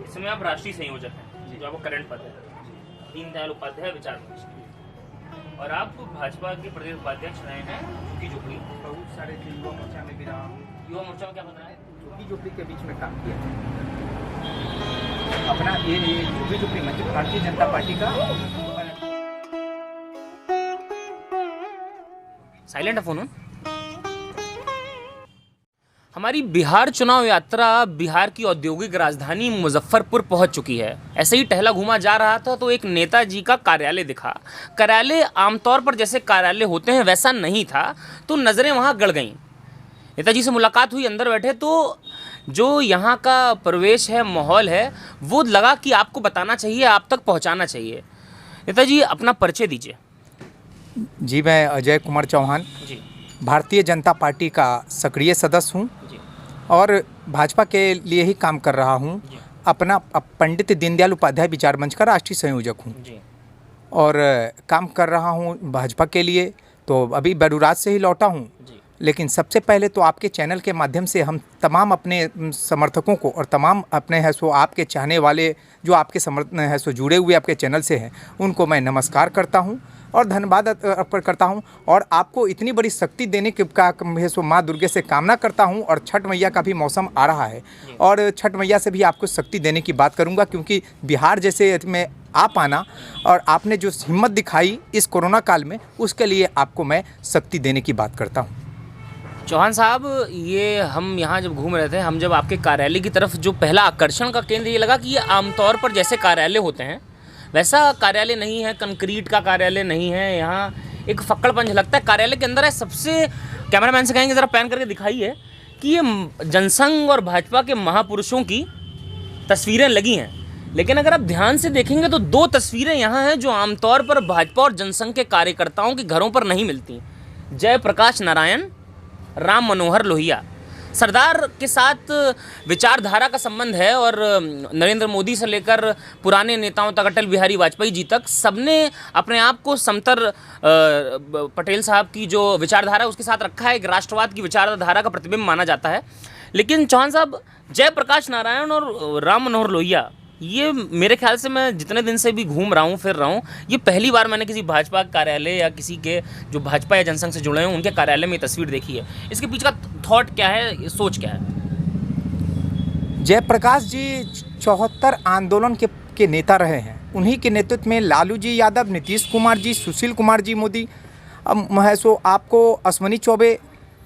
इस समय आप राष्ट्रीय संयोजक हैं, जो आपका करंट पद है, दीनदयाल उपाध्याय विचार मंच, और आप भाजपा के प्रदेश उपाध्यक्ष रहे हैं झुग्गी झोपड़ी। बहुत सारे युवा मोर्चा में भी रहा हूँ। युवा मोर्चा में क्या बना है? झुग्गी झोपड़ी के बीच में काम किया अपना ये झुग्गी झोपड़ी मंच भारतीय जनता पार्टी का। साइलेंट है फोन। हमारी बिहार चुनाव यात्रा बिहार की औद्योगिक राजधानी मुजफ्फरपुर पहुंच चुकी है। ऐसे ही टहला घूमा जा रहा था तो एक नेताजी का कार्यालय दिखा। कार्यालय आमतौर पर जैसे कार्यालय होते हैं वैसा नहीं था, तो नज़रें वहां गड़ गईं। नेताजी से मुलाकात हुई, अंदर बैठे, तो जो यहाँ का प्रवेश है, माहौल है, वो लगा कि आपको बताना चाहिए, आप तक पहुँचाना चाहिए। नेताजी अपना परिचय दीजिए। जी, मैं अजय कुमार चौहान जी, भारतीय जनता पार्टी का सक्रिय सदस्य हूँ और भाजपा के लिए ही काम कर रहा हूँ। अपना पंडित दीनदयाल उपाध्याय विचार मंच का राष्ट्रीय संयोजक हूँ और काम कर रहा हूँ भाजपा के लिए। तो अभी बरूराज से ही लौटा हूँ, लेकिन सबसे पहले तो आपके चैनल के माध्यम से हम तमाम अपने समर्थकों को और तमाम अपने है सो आपके चाहने वाले जो आपके है सो जुड़े हुए आपके चैनल से हैं, उनको मैं नमस्कार करता हूं और धन्यवाद अर्पण करता हूं और आपको इतनी बड़ी शक्ति देने का है सो माँ दुर्गे से कामना करता हूं। और छठ मैया का भी मौसम आ रहा है और छठ मैया से भी आपको शक्ति देने की बात करूंगा, क्योंकि बिहार जैसे में आप आना और आपने जो हिम्मत दिखाई इस कोरोना काल में, उसके लिए आपको मैं शक्ति देने की बात करता हूँ। चौहान साहब, ये हम यहाँ जब घूम रहे थे, हम जब आपके कार्यालय की तरफ, जो पहला आकर्षण का केंद्र ये लगा कि ये आमतौर पर जैसे कार्यालय होते हैं वैसा कार्यालय नहीं है, कंक्रीट का कार्यालय नहीं है। यहाँ एक फक्कड़पन झलकता है कार्यालय के अंदर है। सबसे कैमरामैन से कहेंगे ज़रा पैन करके दिखाइए कि ये जनसंघ और भाजपा के महापुरुषों की तस्वीरें लगी हैं, लेकिन अगर आप ध्यान से देखेंगे तो दो तस्वीरें यहाँ हैं जो आमतौर पर भाजपा और जनसंघ के कार्यकर्ताओं के घरों पर नहीं मिलती। जयप्रकाश नारायण, राम मनोहर लोहिया। सरदार के साथ विचारधारा का संबंध है और नरेंद्र मोदी से लेकर पुराने नेताओं तक, अटल बिहारी वाजपेयी जी तक, सबने अपने आप को समतर पटेल साहब की जो विचारधारा उसके साथ रखा है। एक राष्ट्रवाद की विचारधारा का प्रतिबिंब माना जाता है। लेकिन चौहान साहब, जयप्रकाश नारायण और राम मनोहर लोहिया, ये मेरे ख्याल से मैं जितने दिन से भी घूम रहा हूँ, फिर रहा हूँ, ये पहली बार मैंने किसी भाजपा कार्यालय या किसी के जो भाजपा या जनसंघ से जुड़े हैं उनके कार्यालय में ये तस्वीर देखी है। इसके पीछे का थॉट क्या है, सोच क्या है? जयप्रकाश जी 74 आंदोलन के नेता रहे हैं। उन्हीं के नेतृत्व में लालू जी यादव, नीतीश कुमार जी, सुशील कुमार जी मोदी, है सो आपको अश्वनी चौबे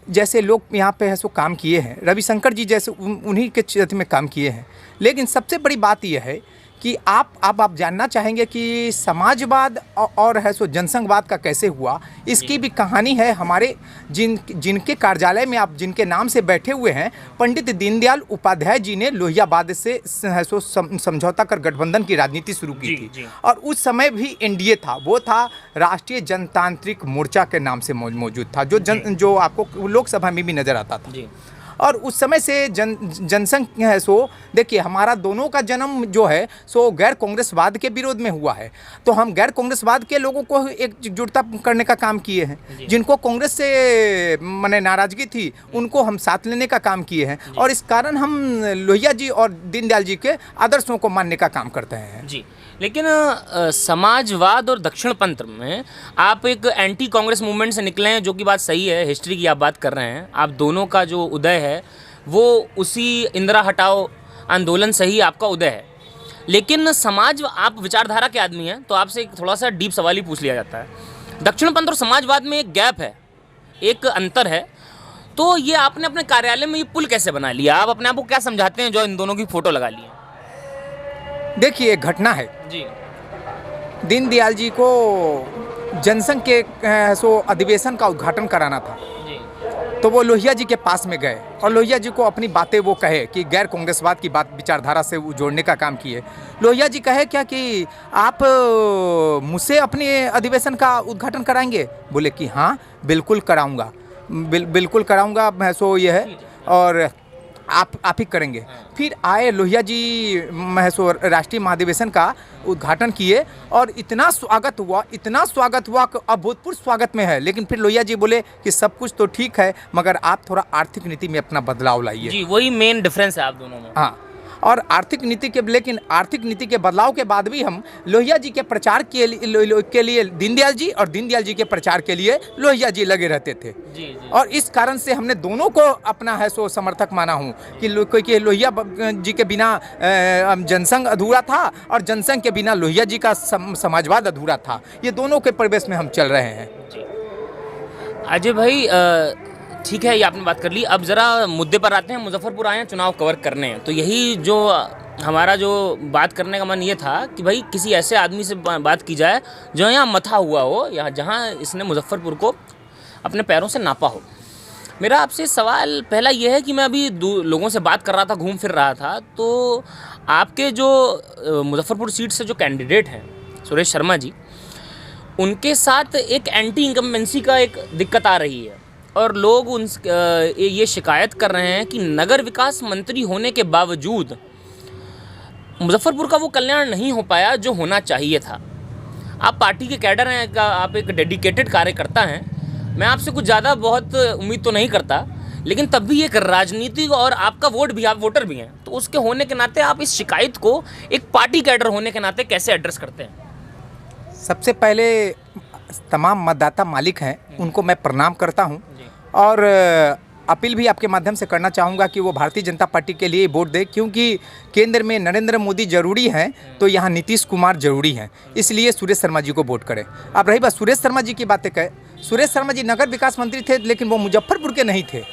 जैसे लोग यहाँ पे है सो काम किए हैं। रविशंकर जी जैसे उन्हीं के क्षेत्र में काम किए हैं। लेकिन सबसे बड़ी बात यह है कि आप जानना चाहेंगे कि समाजवाद और है सो जनसंघवाद का कैसे हुआ। इसकी भी कहानी है। हमारे जिनके कार्यालय में आप जिनके नाम से बैठे हुए हैं, पंडित दीनदयाल उपाध्याय जी ने लोहियाबाद से है सो समझौता कर गठबंधन की राजनीति शुरू की थी। और उस समय भी एनडीए था, वो था राष्ट्रीय जनतांत्रिक मोर्चा के नाम से मौजूद था, जो आपको लोकसभा में भी नजर आता था। और उस समय से जनसंघ है सो देखिए, हमारा दोनों का जन्म जो है सो गैर कांग्रेसवाद के विरोध में हुआ है। तो हम गैर कांग्रेसवाद के लोगों को एकजुटता करने का काम किए हैं। जिनको कांग्रेस से माने नाराजगी थी, उनको हम साथ लेने का काम किए हैं। और इस कारण हम लोहिया जी और दीनदयाल जी के आदर्शों को मानने का काम करते हैं जी। लेकिन समाजवाद और दक्षिणपंथ में आप एक एंटी कांग्रेस मूवमेंट से निकले हैं, जो कि बात सही है, हिस्ट्री की आप बात कर रहे हैं। आप दोनों का जो उदय है वो उसी इंदिरा हटाओ आंदोलन से ही आपका उदय है। लेकिन आप विचारधारा के आदमी हैं, तो आपसे एक थोड़ा सा डीप सवाल ही पूछ लिया जाता है। दक्षिणपंथ और समाजवाद में एक गैप है, एक अंतर है, तो ये आपने अपने कार्यालय में ये पुल कैसे बना लिया? आप अपने आप को क्या समझाते हैं जो इन दोनों की फोटो लगा ली है? देखिए, एक घटना है जी। दीनदयाल जी को जनसंघ के सो अधिवेशन का उद्घाटन कराना था जी। तो वो लोहिया जी के पास में गए और लोहिया जी को अपनी बातें वो कहे कि गैर कांग्रेसवाद की बात विचारधारा से वो जोड़ने का काम किए। लोहिया जी कहे क्या कि आप मुझसे अपने अधिवेशन का उद्घाटन कराएंगे? बोले कि हाँ, बिल्कुल कराऊंगा, बिल्कुल कराऊंगा, मैं सो ये है और आप ही करेंगे। फिर आए लोहिया जी महसूर राष्ट्रीय महाधिवेशन का उद्घाटन किए और इतना स्वागत हुआ कि अभूतपूर्व स्वागत में है। लेकिन फिर लोहिया जी बोले कि सब कुछ तो ठीक है, मगर आप थोड़ा आर्थिक नीति में अपना बदलाव लाइए। जी, वही मेन डिफरेंस है आप दोनों में। हाँ, और आर्थिक नीति के, लेकिन आर्थिक नीति के बदलाव के बाद भी हम लोहिया जी के प्रचार के लिए दीनदयाल जी और दीनदयाल जी के प्रचार के लिए लोहिया जी लगे रहते थे। जी। और इस कारण से हमने दोनों को अपना है सो समर्थक माना हूँ कि लोहिया जी के बिना जनसंघ अधूरा था और जनसंघ के बिना लोहिया जी का समाजवाद अधूरा था। ये दोनों के परिवेश में हम चल रहे हैं। अजय भाई, ठीक है, ये आपने बात कर ली। अब ज़रा मुद्दे पर आते हैं। मुजफ्फरपुर आए हैं चुनाव कवर करने हैं, तो यही जो हमारा जो बात करने का मन ये था कि भाई किसी ऐसे आदमी से बात की जाए जो यहाँ मथा हुआ हो, या जहाँ इसने मुजफ्फरपुर को अपने पैरों से नापा हो। मेरा आपसे सवाल पहला ये है कि मैं अभी लोगों से बात कर रहा था, घूम फिर रहा था, तो आपके जो मुजफ्फरपुर सीट से जो कैंडिडेट हैं सुरेश शर्मा जी, उनके साथ एक एंटी इनकम्बेंसी का एक दिक्कत आ रही है और लोग ये शिकायत कर रहे हैं कि नगर विकास मंत्री होने के बावजूद मुजफ्फरपुर का वो कल्याण नहीं हो पाया जो होना चाहिए था। आप पार्टी के कैडर हैं, आप एक डेडिकेटेड कार्यकर्ता हैं, मैं आपसे कुछ ज़्यादा बहुत उम्मीद तो नहीं करता, लेकिन तब भी एक राजनीतिक और आपका वोट भी, आप वोटर भी हैं, तो उसके होने के नाते आप इस शिकायत को एक पार्टी कैडर होने के नाते कैसे एड्रेस करते हैं? सबसे पहले तमाम मतदाता मालिक हैं, उनको मैं प्रणाम करता हूं और अपील भी आपके माध्यम से करना चाहूँगा कि वो भारतीय जनता पार्टी के लिए वोट दें, क्योंकि केंद्र में नरेंद्र मोदी जरूरी हैं तो यहाँ नीतीश कुमार जरूरी हैं, इसलिए सुरेश शर्मा जी को वोट करें। अब रही बात सुरेश शर्मा जी की बातें कहें, सुरेश शर्मा जी नगर विकास मंत्री थे, लेकिन वो मुजफ्फरपुर के नहीं थे।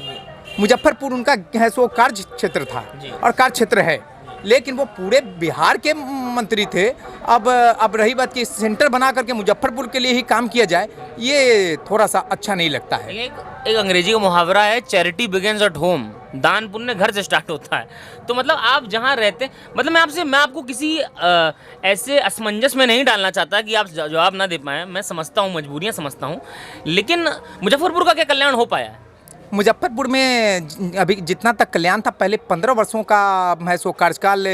मुजफ्फरपुर उनका है सो कार्य क्षेत्र था और कार्य क्षेत्र है, लेकिन वो पूरे बिहार के मंत्री थे। अब रही बात कि सेंटर बना करके मुजफ्फरपुर के लिए ही काम किया जाए, ये थोड़ा सा अच्छा नहीं लगता है। एक अंग्रेजी का मुहावरा है, चैरिटी बिगिंस एट होम, दान पुण्य घर से स्टार्ट होता है। तो मतलब आप जहाँ रहते, मतलब मैं आपको किसी ऐसे असमंजस में नहीं डालना चाहता कि आप जवाब ना दे पाएँ, मैं समझता हूँ, मजबूरियाँ समझता हूँ, लेकिन मुजफ्फरपुर का क्या कल्याण हो पाया है? मुजफ्फरपुर में अभी जितना तक कल्याण था, पहले 15 वर्षों का है सो कार्यकाल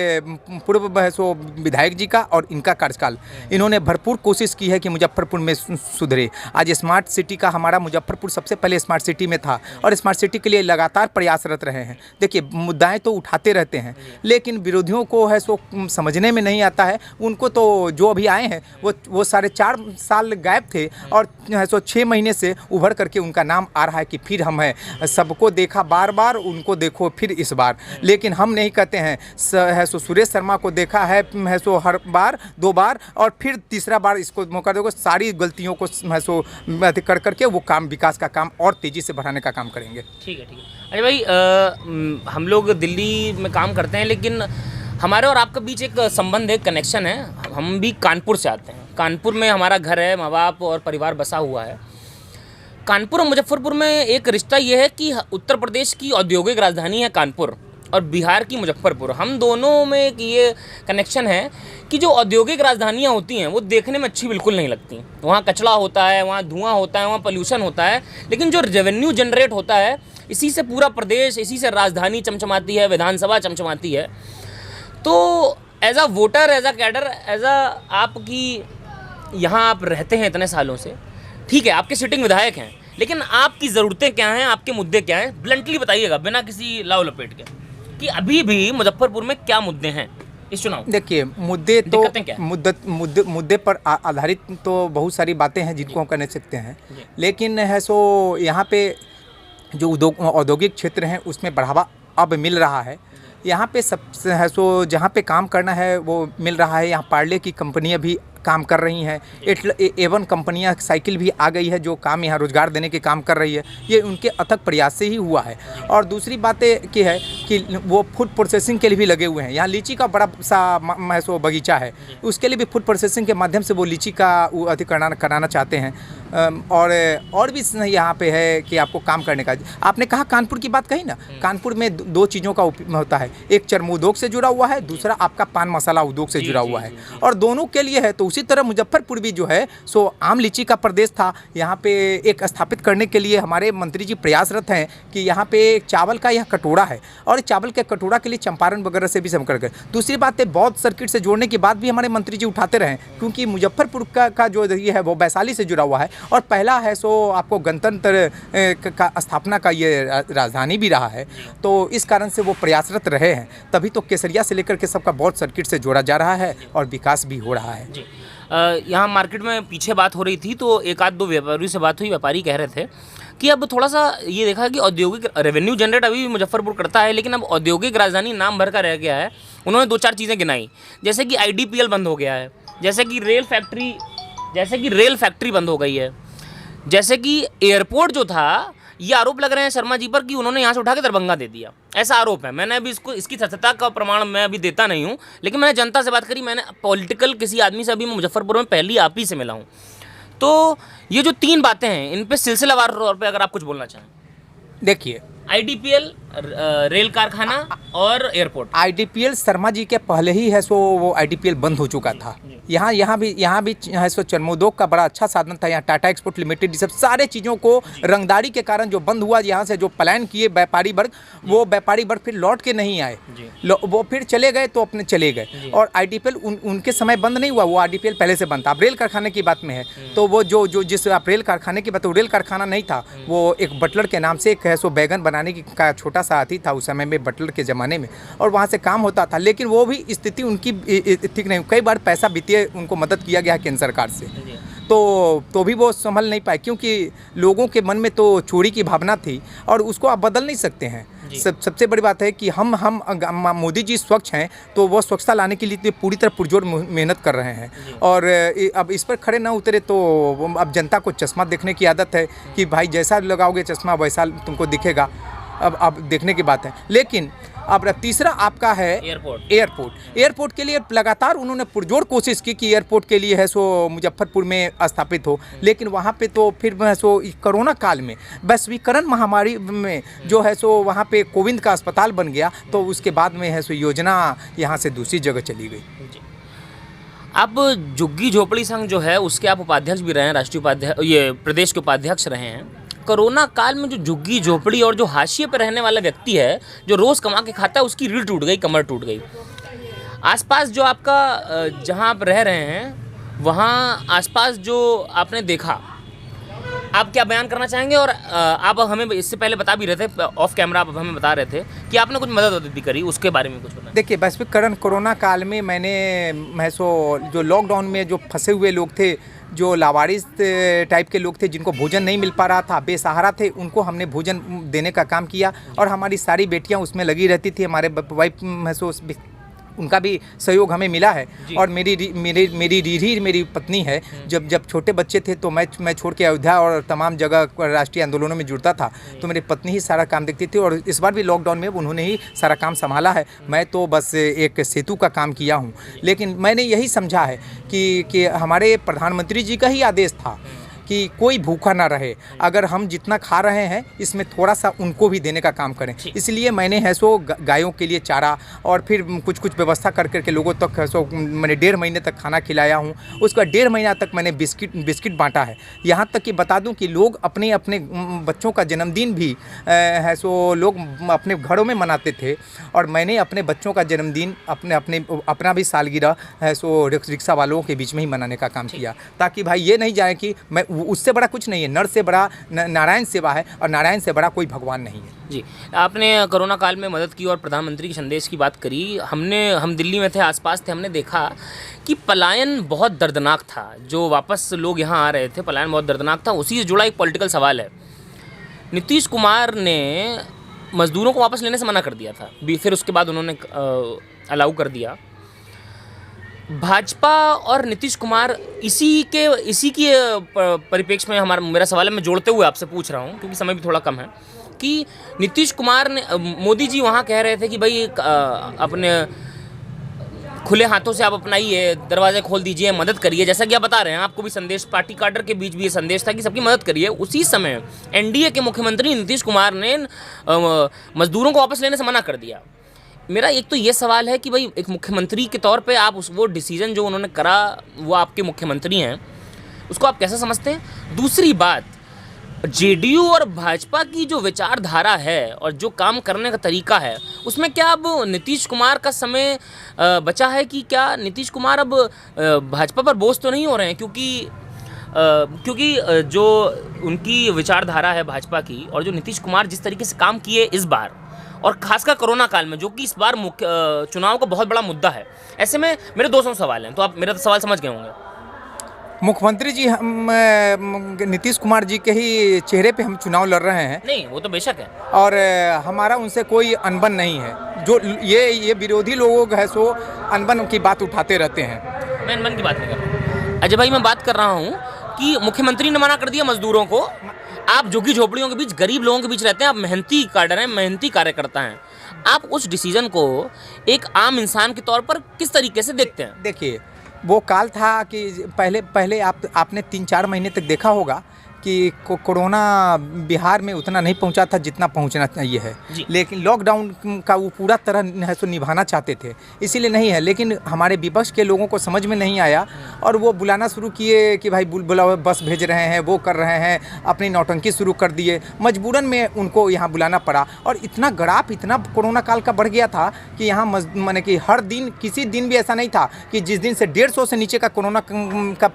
पूर्व है सो विधायक जी का और इनका कार्यकाल, इन्होंने भरपूर कोशिश की है कि मुजफ्फरपुर में सुधरे। आज स्मार्ट सिटी का हमारा मुजफ्फरपुर सबसे पहले स्मार्ट सिटी में था और स्मार्ट सिटी के लिए लगातार प्रयासरत रहे हैं। देखिए, मुद्दाएं तो उठाते रहते हैं, लेकिन विरोधियों को है सो समझने में नहीं आता है। उनको तो जो अभी आए हैं वो 4.5 साल गायब थे और है सो 6 महीने से उभर करके उनका नाम आ रहा है कि फिर हम हैं, सबको देखा बार बार, उनको देखो फिर इस बार। लेकिन हम नहीं कहते हैं, है सो सुरेश शर्मा को देखा है सो हर बार 2 बार और फिर तीसरा बार इसको मौका दोगे, सारी गलतियों को है सो कर करके वो काम, विकास का काम और तेज़ी से बढ़ाने का काम करेंगे। ठीक है। अरे भाई, हम लोग दिल्ली में काम करते हैं, लेकिन हमारे और आपके बीच एक संबंध है, कनेक्शन है। हम भी कानपुर से आते हैं, कानपुर में हमारा घर है, माँ बाप और परिवार बसा हुआ है। कानपुर और मुजफ्फरपुर में एक रिश्ता ये है कि उत्तर प्रदेश की औद्योगिक राजधानी है कानपुर और बिहार की मुजफ्फरपुर। हम दोनों में एक ये कनेक्शन है कि जो औद्योगिक राजधानियाँ होती हैं वो देखने में अच्छी बिल्कुल नहीं लगती। वहाँ कचरा होता है, वहाँ धुआं होता है, वहाँ पोल्यूशन होता है, लेकिन जो रेवेन्यू जनरेट होता है, इसी से पूरा प्रदेश, इसी से राजधानी चमचमाती है, विधानसभा चमचमाती है। तो as a voter, as a cadre, as a आपकी यहाँ आप रहते हैं इतने सालों से, ठीक है, आपके सिटिंग विधायक हैं, लेकिन आपकी ज़रूरतें क्या हैं, आपके मुद्दे क्या हैं, ब्लंटली बताइएगा, बिना किसी लाव लपेट के, कि अभी भी मुजफ्फरपुर में क्या मुद्दे हैं इस चुनाव? देखिए, मुद्दे पर आधारित तो बहुत सारी बातें हैं जिनको हम कर सकते हैं, लेकिन है सो यहाँ पे जो औद्योगिक क्षेत्र हैं उसमें बढ़ावा अब मिल रहा है। यहाँ पे सब है सो जहाँ पे काम करना है वो मिल रहा है। यहाँ पार्ले की कंपनियाँ भी काम कर रही हैं, A1 कंपनियां, साइकिल भी आ गई है जो काम यहाँ रोज़गार देने के काम कर रही है। ये उनके अथक प्रयास से ही हुआ है। और दूसरी बात ये है कि वो फूड प्रोसेसिंग के लिए भी लगे हुए हैं। यहाँ लीची का बड़ा सा सो बगीचा है, उसके लिए भी फूड प्रोसेसिंग के माध्यम से वो लीची का कराना चाहते हैं। और भी यहाँ पे है कि आपको काम करने का। आपने कहा कानपुर की बात कही ना, कानपुर में 2 चीज़ों का होता है, एक चर्म उद्योग से जुड़ा हुआ है, दूसरा आपका पान मसाला उद्योग से जुड़ा हुआ है, और दोनों के लिए है। तो उसी तरह मुजफ्फरपुर भी जो है सो आम लीची का प्रदेश था। यहाँ पे एक स्थापित करने के लिए हमारे मंत्री जी प्रयासरत हैं कि यहाँ पे चावल का यह कटोरा है और चावल के कटोरा के लिए चंपारण वगैरह से भी संपर्क करें। दूसरी बात है, बौद्ध सर्किट से जोड़ने की बात भी हमारे मंत्री जी उठाते रहे, क्योंकि मुजफ्फरपुर का जो ये है वो वैशाली से जुड़ा हुआ है और पहला है सो आपको गणतंत्र का स्थापना का ये राजधानी भी रहा है, तो इस कारण से वो प्रयासरत रहे हैं, तभी तो केसरिया से लेकर के सबका बौद्ध सर्किट से जोड़ा जा रहा है और विकास भी हो रहा है। जी, यहाँ मार्केट में पीछे बात हो रही थी तो एक आध दो व्यापारियों से बात हुई, व्यापारी कह रहे थे कि अब थोड़ा सा ये देखा कि औद्योगिक रेवेन्यू जनरेट अभी भी मुजफ्फरपुर करता है, लेकिन अब औद्योगिक राजधानी नाम भर का रह गया है। उन्होंने दो चार चीज़ें गिनाई, जैसे कि IDPL बंद हो गया है, जैसे कि रेल फैक्ट्री बंद हो गई है, जैसे कि एयरपोर्ट जो था, ये आरोप लग रहे हैं शर्मा जी पर कि उन्होंने यहाँ से उठा के दरभंगा दे दिया, ऐसा आरोप है। मैंने अभी इसकी सत्यता का प्रमाण मैं अभी देता नहीं हूँ, लेकिन मैंने जनता से बात करी, मैंने पॉलिटिकल किसी आदमी से अभी मैं मुजफ्फरपुर में पहली आप ही से मिला हूँ। तो ये जो तीन बातें हैं, इन पे सिलसिलावार तौर पे अगर आप कुछ बोलना चाहें। देखिए, IDPL, रेल कारखाना और एयरपोर्ट। IDPL शर्मा जी के पहले ही है सो वो IDPL बंद हो चुका था। यहाँ भी है सो चर्मोद्योग का बड़ा अच्छा साधन था। यहाँ टाटा एक्सपोर्ट लिमिटेड, ये सब सारे चीज़ों को रंगदारी के कारण जो बंद हुआ, यहाँ से जो पलायन किए व्यापारी वर्ग, वो व्यापारी वर्ग फिर लौट के नहीं आए, वो फिर चले गए तो अपने चले गए। और IDPL उनके समय बंद नहीं हुआ, वो IDPL पहले से बंद था। अब रेल कारखाने की बात में है तो वो जो जिस आप रेल कारखाने की बात, वो रेल कारखाना नहीं था, वो एक बटलर के नाम से एक है सो बैगन बनाने की का छोटा सा हाथी था उस समय में, बटलर के ज़माने में, और वहाँ से काम होता था। लेकिन वो भी स्थिति उनकी ठीक नहीं, कई बार पैसा वित्तीय उनको मदद किया गया केंद्र सरकार से, तो भी वो संभल नहीं पाए, क्योंकि लोगों के मन में तो चोरी की भावना थी और उसको आप बदल नहीं सकते हैं। सबसे बड़ी बात है कि हम मोदी जी स्वच्छ हैं, तो वो स्वच्छता लाने के लिए पूरी तरह पुरजोर मेहनत कर रहे हैं, और अब इस पर खड़े ना उतरे तो अब जनता को चश्मा देखने की आदत है कि भाई जैसा लगाओगे चश्मा वैसा तुमको दिखेगा, अब देखने की बात है। लेकिन अब तीसरा आपका है एयरपोर्ट के लिए लगातार उन्होंने पुरजोर कोशिश की कि एयरपोर्ट के लिए है सो मुजफ्फरपुर में स्थापित हो, लेकिन वहाँ पे तो फिर है सो कोरोना काल में वैश्वीकरण महामारी में जो है सो वहाँ पे कोविंद का अस्पताल बन गया, तो उसके बाद में है सो योजना यहाँ से दूसरी जगह चली गई। अब झुग्गी झोपड़ी संघ जो है उसके आप उपाध्यक्ष भी रहे हैं, राष्ट्रीय उपाध्यक्ष, ये प्रदेश के उपाध्यक्ष रहे हैं। कोरोना काल में जो झुग्गी झोपड़ी और जो हाशिए पर रहने वाला व्यक्ति है, जो रोज़ कमा के खाता है, उसकी रीढ़ टूट गई, कमर टूट गई। आसपास जो आपका जहां आप रह रहे हैं वहाँ आसपास जो आपने देखा, आप क्या बयान करना चाहेंगे? और आप हमें इससे पहले बता भी रहे थे, ऑफ कैमरा आप हमें बता रहे थे कि आपने कुछ मदद भी करी, उसके बारे में कुछ बताएं। देखिए, वैश्वीकरण कोरोना काल में मैं जो लॉकडाउन में जो फंसे हुए लोग थे, जो लावारिस टाइप के लोग थे, जिनको भोजन नहीं मिल पा रहा था, बेसहारा थे, उनको हमने भोजन देने का काम किया और हमारी सारी बेटियां उसमें लगी रहती थी। हमारे वाइफ उनका भी सहयोग हमें मिला है। और मेरी रीढ़ी मेरी पत्नी है, जब छोटे बच्चे थे तो मैं छोड़ के अयोध्या और तमाम जगह राष्ट्रीय आंदोलनों में जुड़ता था, तो मेरी पत्नी ही सारा काम देखती थी और इस बार भी लॉकडाउन में उन्होंने ही सारा काम संभाला है। मैं तो बस एक सेतु का काम किया हूँ। लेकिन मैंने यही समझा है कि हमारे प्रधानमंत्री जी का ही आदेश था कि कोई भूखा ना रहे, अगर हम जितना खा रहे हैं इसमें थोड़ा सा उनको भी देने का काम करें। इसलिए मैंने है सो गायों के लिए चारा और फिर कुछ व्यवस्था करके लोगों तक है सो मैंने 1.5 महीने तक खाना खिलाया हूँ। उसके बाद 1.5 महीना तक मैंने बिस्किट बांटा है। यहाँ तक कि बता दूँ कि लोग अपने बच्चों का जन्मदिन भी है सो लोग अपने घरों में मनाते थे, और मैंने अपने बच्चों का जन्मदिन अपना भी सालगिरह है सो रिक्शा वालों के बीच में ही मनाने का काम किया, ताकि भाई ये नहीं जाए कि मैं उससे बड़ा कुछ नहीं है, नर से बड़ा नारायण सेवा है और नारायण से बड़ा कोई भगवान नहीं है। जी, आपने कोरोना काल में मदद की और प्रधानमंत्री के संदेश की बात करी। हम दिल्ली में थे, आसपास थे, हमने देखा कि पलायन बहुत दर्दनाक था। जो वापस लोग यहाँ आ रहे थे, पलायन बहुत दर्दनाक था। उसी से जुड़ा एक पॉलिटिकल सवाल है। नीतीश कुमार ने मजदूरों को वापस लेने से मना कर दिया था, फिर उसके बाद उन्होंने अलाउ कर दिया। भाजपा और नीतीश कुमार इसी की परिप्रेक्ष्य में मेरा सवाल है, मैं जोड़ते हुए आपसे पूछ रहा हूँ क्योंकि समय भी थोड़ा कम है, कि नीतीश कुमार ने, मोदी जी वहाँ कह रहे थे कि भाई अपने खुले हाथों से आप अपनाइए, दरवाजे खोल दीजिए, मदद करिए, जैसा कि आप बता रहे हैं। आपको भी संदेश, पार्टी काडर के बीच भी ये संदेश था कि सबकी मदद करिए। उसी समय NDA के मुख्यमंत्री नीतीश कुमार ने मजदूरों को वापस लेने से मना कर दिया। मेरा एक तो ये सवाल है कि भाई एक मुख्यमंत्री के तौर पे आप वो डिसीजन जो उन्होंने करा, वो आपके मुख्यमंत्री हैं, उसको आप कैसे समझते हैं? दूसरी बात, जेडीयू और भाजपा की जो विचारधारा है और जो काम करने का तरीका है, उसमें क्या अब नीतीश कुमार का समय बचा है कि क्या नीतीश कुमार अब भाजपा पर बोझ तो नहीं हो रहे हैं? क्योंकि जो उनकी विचारधारा है भाजपा की और जो नीतीश कुमार जिस तरीके से काम किए इस बार, और खासकर कोरोना काल में, जो कि इस बार मुख्य चुनाव का बहुत बड़ा मुद्दा है, ऐसे में मेरे 200 सवाल हैं, तो आप मेरा सवाल समझ गए होंगे। मुख्यमंत्री जी, हम नीतीश कुमार जी के ही चेहरे पे हम चुनाव लड़ रहे हैं। नहीं, वो तो बेशक है, और हमारा उनसे कोई अनबन नहीं है। जो ये विरोधी लोग हैं सो अनबन की बात उठाते रहते हैं। मैं अनबन की बात नहीं कर रहा हूँ अजय भाई, मैं बात कर रहा हूँ कि मुख्यमंत्री ने मना कर दिया मजदूरों को। आप झुग्गी झोपड़ियों के बीच, गरीब लोगों के बीच रहते हैं, आप मेहनती काडर हैं, मेहनती कार्यकर्ता हैं, आप उस डिसीजन को एक आम इंसान के तौर पर किस तरीके से देखते हैं? देखिए, वो काल था कि पहले आपने 3-4 महीने तक देखा होगा कि कोरोना बिहार में उतना नहीं पहुंचा था जितना पहुंचना चाहिए है। लेकिन लॉकडाउन का वो पूरा तरह है सो निभाना चाहते थे, इसीलिए नहीं है। लेकिन हमारे विपक्ष के लोगों को समझ में नहीं आया और वो बुलाना शुरू किए कि भाई बुलाओ, बस भेज रहे हैं, वो कर रहे हैं, अपनी नौटंकी शुरू कर दिए। मजबूरन में उनको यहाँ बुलाना पड़ा और इतना ग्राफ इतना कोरोना काल का बढ़ गया था कि यहाँ माने कि हर दिन, किसी दिन भी ऐसा नहीं था कि जिस दिन से 150 से नीचे का कोरोना का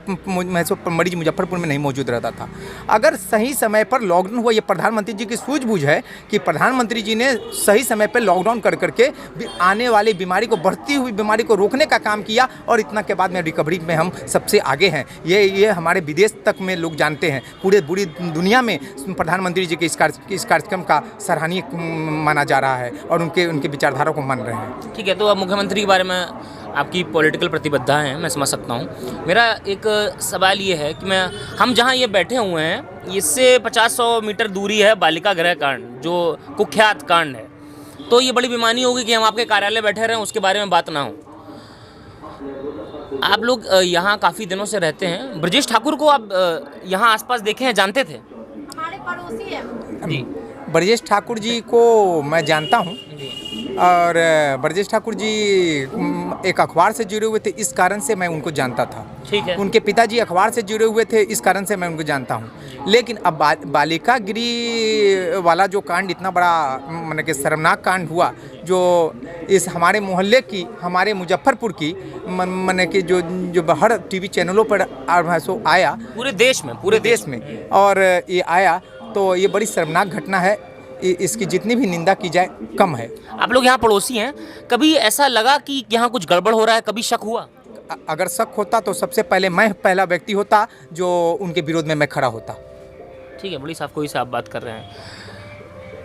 मरीज मुजफ्फरपुर में नहीं मौजूद रहता था। अगर सही समय पर लॉकडाउन हुआ, ये प्रधानमंत्री जी की सूझबूझ है कि प्रधानमंत्री जी ने सही समय पर लॉकडाउन कर करके आने वाली बीमारी को, बढ़ती हुई बीमारी को रोकने का काम किया और इतना के बाद में रिकवरी में हम सबसे आगे हैं। ये हमारे विदेश तक में लोग जानते हैं, पूरी दुनिया में प्रधानमंत्री जी के इस कार्यक्रम का सराहनीय माना जा रहा है और उनके विचारधारा को मान रहे हैं। ठीक है, तो अब मुख्यमंत्री के बारे में आपकी पॉलिटिकल प्रतिबद्धता है, मैं समझ सकता हूँ। मेरा एक सवाल ये है कि हम जहाँ ये बैठे हुए हैं, इससे 50-100 मीटर दूरी है बालिका गृह कांड, जो कुख्यात कांड है। तो ये बड़ी बेईमानी होगी कि हम आपके कार्यालय बैठे रहें, उसके बारे में बात ना हो। आप लोग यहाँ काफ़ी दिनों से रहते हैं। ब्रजेश ठाकुर को आप यहाँ आसपास देखे हैं, जानते थे? हमारे पड़ोसी हैं जी। ब्रजेश ठाकुर जी को मैं जानता हूँ और ब्रजेश ठाकुर जी एक अखबार से जुड़े हुए थे, इस कारण से मैं उनको जानता था। ठीक है। उनके पिताजी अखबार से जुड़े हुए थे, इस कारण से मैं उनको जानता हूँ। लेकिन अब बालिका गृह वाला जो कांड, इतना बड़ा माने कि शर्मनाक कांड हुआ, जो इस हमारे मोहल्ले की, हमारे मुजफ्फरपुर की माने कि जो हर टीवी चैनलों पर आया, पूरे देश में और ये आया, तो ये बड़ी शर्मनाक घटना है। इसकी जितनी भी निंदा की जाए कम है। आप लोग यहाँ पड़ोसी हैं, कभी ऐसा लगा कि यहाँ कुछ गड़बड़ हो रहा है? कभी शक हुआ? अगर शक होता तो सबसे पहले मैं पहला व्यक्ति होता जो उनके विरोध में मैं खड़ा होता। ठीक है, बड़ी साफ कोई से आप बात कर रहे हैं।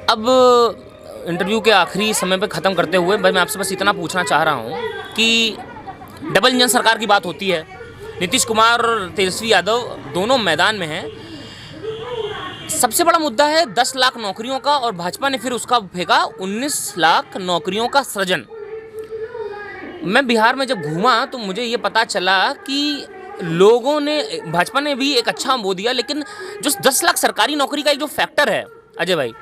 अब इंटरव्यू के आखिरी समय पे ख़त्म करते हुए भाई, मैं आपसे बस इतना पूछना चाह रहा हूँ कि डबल इंजन सरकार की बात होती है, नीतीश कुमार और तेजस्वी यादव दोनों मैदान में हैं। सबसे बड़ा मुद्दा है 10 लाख नौकरियों का, और भाजपा ने फिर उसका फेंका 19 लाख नौकरियों का सृजन। मैं बिहार में जब घूमा तो मुझे ये पता चला कि लोगों ने, भाजपा ने भी एक अच्छा वो दिया, लेकिन जो 10 लाख सरकारी नौकरी का एक जो फैक्टर है अजय भाई,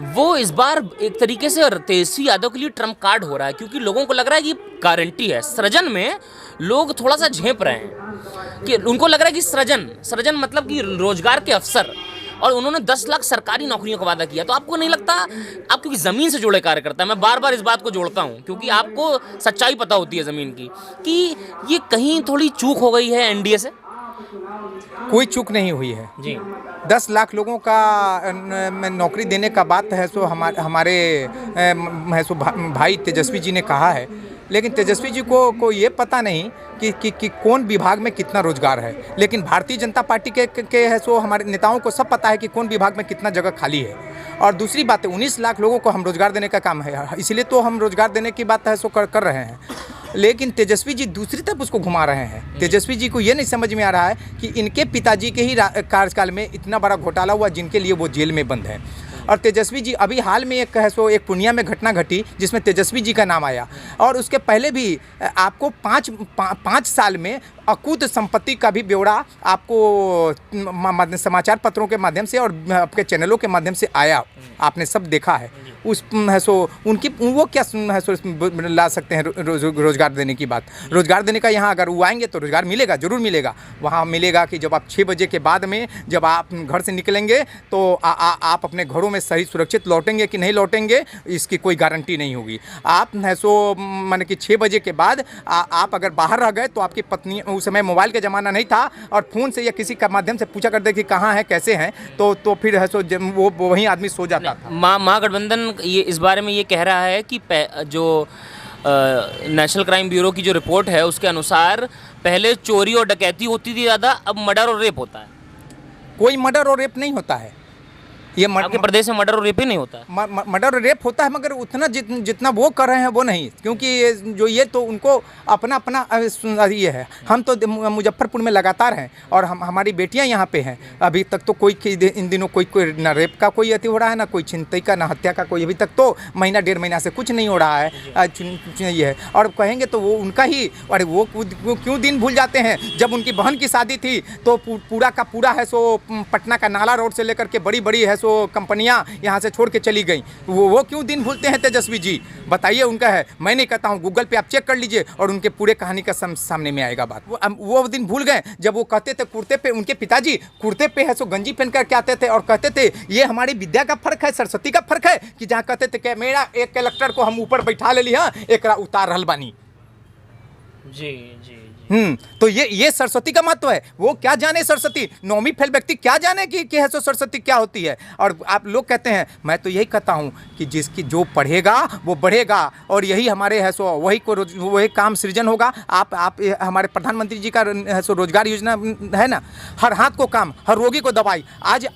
वो इस बार एक तरीके से तेजस्वी यादव के लिए ट्रम्प कार्ड हो रहा है, क्योंकि लोगों को लग रहा है कि गारंटी है। सृजन में लोग थोड़ा सा झेप रहे हैं कि उनको लग रहा है कि सृजन मतलब कि रोजगार के अवसर, और उन्होंने 10 लाख सरकारी नौकरियों का वादा किया। तो आपको नहीं लगता, आप क्योंकि ज़मीन से जुड़े कार्यकर्ता हैं, मैं बार बार इस बात को जोड़ता हूं क्योंकि आपको सच्चाई पता होती है ज़मीन की, कि ये कहीं थोड़ी चूक हो गई है एनडीए से? कोई चूक नहीं हुई है जी। 10 लाख लोगों का नौकरी देने का बात है सो हमारे भाई तेजस्वी जी ने कहा है, लेकिन तेजस्वी जी को ये पता नहीं कि कौन विभाग में कितना रोजगार है। लेकिन भारतीय जनता पार्टी के है सो हमारे नेताओं को सब पता है कि कौन विभाग में कितना जगह खाली है। और दूसरी बात है, 19 लाख लोगों को हम रोजगार देने का काम है, इसलिए तो हम रोजगार देने की बात है सो कर रहे हैं। लेकिन तेजस्वी जी दूसरी तरफ उसको घुमा रहे हैं। तेजस्वी जी को ये नहीं समझ में आ रहा है कि इनके पिताजी के ही कार्यकाल में इतना बड़ा घोटाला हुआ जिनके लिए वो जेल में बंद है। और तेजस्वी जी अभी हाल में एक पूर्णिया में घटना घटी जिसमें तेजस्वी जी का नाम आया, और उसके पहले भी आपको 5 साल में अकूत संपत्ति का भी ब्यौरा आपको समाचार पत्रों के माध्यम से और आपके चैनलों के माध्यम से आया, आपने सब देखा है। उस है सो उनकी वो क्या है सो ला सकते हैं रोज़गार देने की बात। रोज़गार देने का यहाँ अगर वो आएंगे तो रोज़गार मिलेगा, ज़रूर मिलेगा। वहाँ मिलेगा कि जब आप 6 बजे के बाद में जब आप घर से निकलेंगे तो आप अपने घरों में सही सुरक्षित लौटेंगे कि नहीं लौटेंगे, इसकी कोई गारंटी नहीं होगी। आप है सो माने कि 6 बजे के बाद आप अगर बाहर रह गए तो आपकी पत्नी, उस समय मोबाइल का ज़माना नहीं था, और फ़ोन से या किसी का माध्यम से पूछा करते कि कहाँ है, कैसे हैं, तो फिर है सो वो वहीं आदमी सो जाता था। महागठबंधन ये इस बारे में ये कह रहा है कि जो नेशनल क्राइम ब्यूरो की जो रिपोर्ट है उसके अनुसार पहले चोरी और डकैती होती थी ज़्यादा, अब मर्डर और रेप होता है। कोई मर्डर और रेप नहीं होता है। ये आपके प्रदेश में मर्डर और रेप ही नहीं होता है। मर्डर और रेप होता है, मगर उतना जितना वो कर रहे हैं वो नहीं, क्योंकि जो ये तो उनको अपना अपना ये है। हम तो मुजफ्फरपुर में लगातार हैं और हमारी बेटियां यहाँ पे हैं। अभी तक तो कोई इन दिनों कोई ना रेप का कोई अति हो रहा है, ना कोई छिनतई का, ना हत्या का कोई, अभी तक तो महीना 1.5 महीना से कुछ नहीं हो रहा है। ये है, और कहेंगे तो वो उनका ही, अरे वो क्यों दिन भूल जाते हैं। जब उनकी बहन की शादी थी तो पूरा का पूरा है सो पटना का नाला रोड से लेकर के बड़ी बड़ी है सो कंपनियां यहाँ से छोड़ के चली गई। वो क्यों दिन भूलते हैं तेजस्वी जी, बताइए। उनका है, मैं नहीं कहता हूँ, गूगल पे आप चेक कर लीजिए और उनके पूरे कहानी का सामने में आएगा बात। वो दिन भूल गए जब वो कहते थे कुर्ते पे, उनके पिताजी कुर्ते पे है सो गंजी पहन कर के आते थे और कहते थे ये हमारी विद्या का फर्क है, सरस्वती का फर्क है, कि जहाँ कहते थे कि मेरा एक कलेक्टर को हम ऊपर बैठा ले लिया, एक उतार रहल बानी। जी जी। तो ये सरस्वती का महत्व है। वो क्या जाने सरस्वती, 9वीं फेल व्यक्ति क्या जाने कि है सो सरस्वती क्या होती है। और आप लोग कहते हैं, मैं तो यही कहता हूँ कि जिसकी जो पढ़ेगा वो बढ़ेगा, और यही हमारे है सो वही काम सृजन होगा। आप हमारे प्रधानमंत्री जी का है सो रोजगार योजना है ना, हर हाथ को काम, हर रोगी को दवाई। आज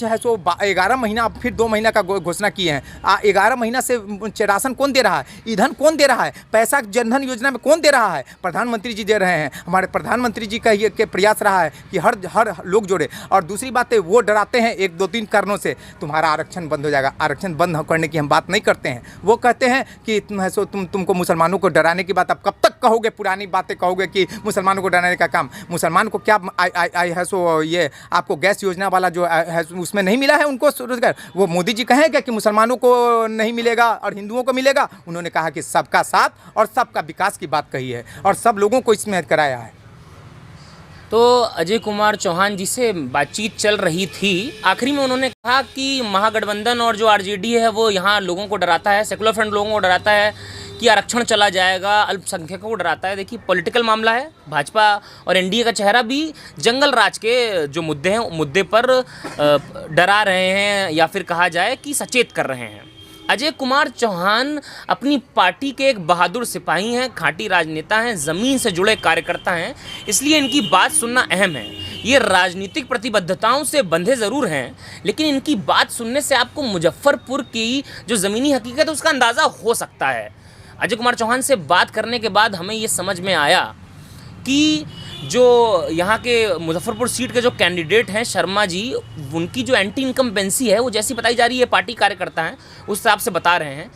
है सो 11 महीना, फिर 2 महीना का घोषणा किए हैं। 11 महीना से राशन कौन दे रहा है, ईंधन कौन दे रहा है, पैसा जनधन योजना में कौन दे रहा है, प्रधानमंत्री जी दे रहे हैं। हमारे प्रधानमंत्री जी का ये के प्रयास रहा है कि हर लोग जोड़े। और दूसरी बात है, वो डराते हैं 1-2-3 कारणों से, तुम्हारा आरक्षण बंद हो जाएगा। आरक्षण बंद करने की हम बात नहीं करते हैं। वो कहते हैं कि तुमको मुसलमानों को डराने की बात आप कब तक कहोगे, पुरानी बातें कहोगे कि मुसलमानों को डराने का काम। मुसलमान को क्या है सो ये आपको गैस योजना वाला जो है उसमें नहीं मिला है उनको रोजगार। वो मोदी जी कहेंगे कि मुसलमानों को नहीं मिलेगा और हिंदुओं को मिलेगा। उन्होंने कहा कि सबका साथ और सबका विकास की बात कही है और सब लोगों को इसमें कराया है। तो अजय कुमार चौहान जी से बातचीत चल रही थी, आखिरी में उन्होंने कहा कि महागठबंधन और जो आरजेडी है वो यहाँ लोगों को डराता है, सेकुलर फ्रंट लोगों को डराता है कि आरक्षण चला जाएगा, अल्पसंख्यकों को डराता है। देखिए, पॉलिटिकल मामला है। भाजपा और एनडीए का चेहरा भी जंगल राज के जो मुद्दे हैं मुद्दे पर डरा रहे हैं, या फिर कहा जाए कि सचेत कर रहे हैं। अजय कुमार चौहान अपनी पार्टी के एक बहादुर सिपाही हैं, खांटी राजनेता हैं, ज़मीन से जुड़े कार्यकर्ता हैं, इसलिए इनकी बात सुनना अहम है। ये राजनीतिक प्रतिबद्धताओं से बंधे ज़रूर हैं, लेकिन इनकी बात सुनने से आपको मुजफ्फरपुर की जो ज़मीनी हकीकत है उसका अंदाज़ा हो सकता है। अजय कुमार चौहान से बात करने के बाद हमें ये समझ में आया कि जो यहाँ के मुजफ्फरपुर सीट के जो कैंडिडेट हैं शर्मा जी, उनकी जो एंटी इनकम्बेंसी है वो जैसी बताई जा रही है, पार्टी कार्यकर्ता हैं उस हिसाब से बता रहे हैं।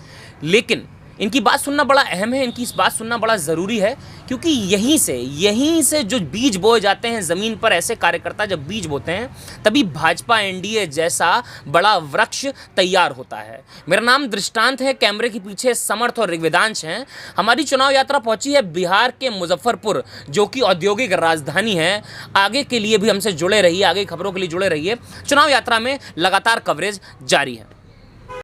लेकिन इनकी बात सुनना बड़ा अहम है, इनकी इस बात सुनना बड़ा ज़रूरी है, क्योंकि यहीं से जो बीज बोए जाते हैं ज़मीन पर, ऐसे कार्यकर्ता जब बीज बोते हैं तभी भाजपा एनडीए जैसा बड़ा वृक्ष तैयार होता है। मेरा नाम दृष्टांत है, कैमरे के पीछे समर्थ और ऋग्वेदांश हैं। हमारी चुनाव यात्रा पहुंची है बिहार के मुजफ्फरपुर, जो कि औद्योगिक राजधानी है। आगे के लिए भी हमसे जुड़े रहिए, आगे खबरों के लिए जुड़े रहिए। चुनाव यात्रा में लगातार कवरेज जारी है।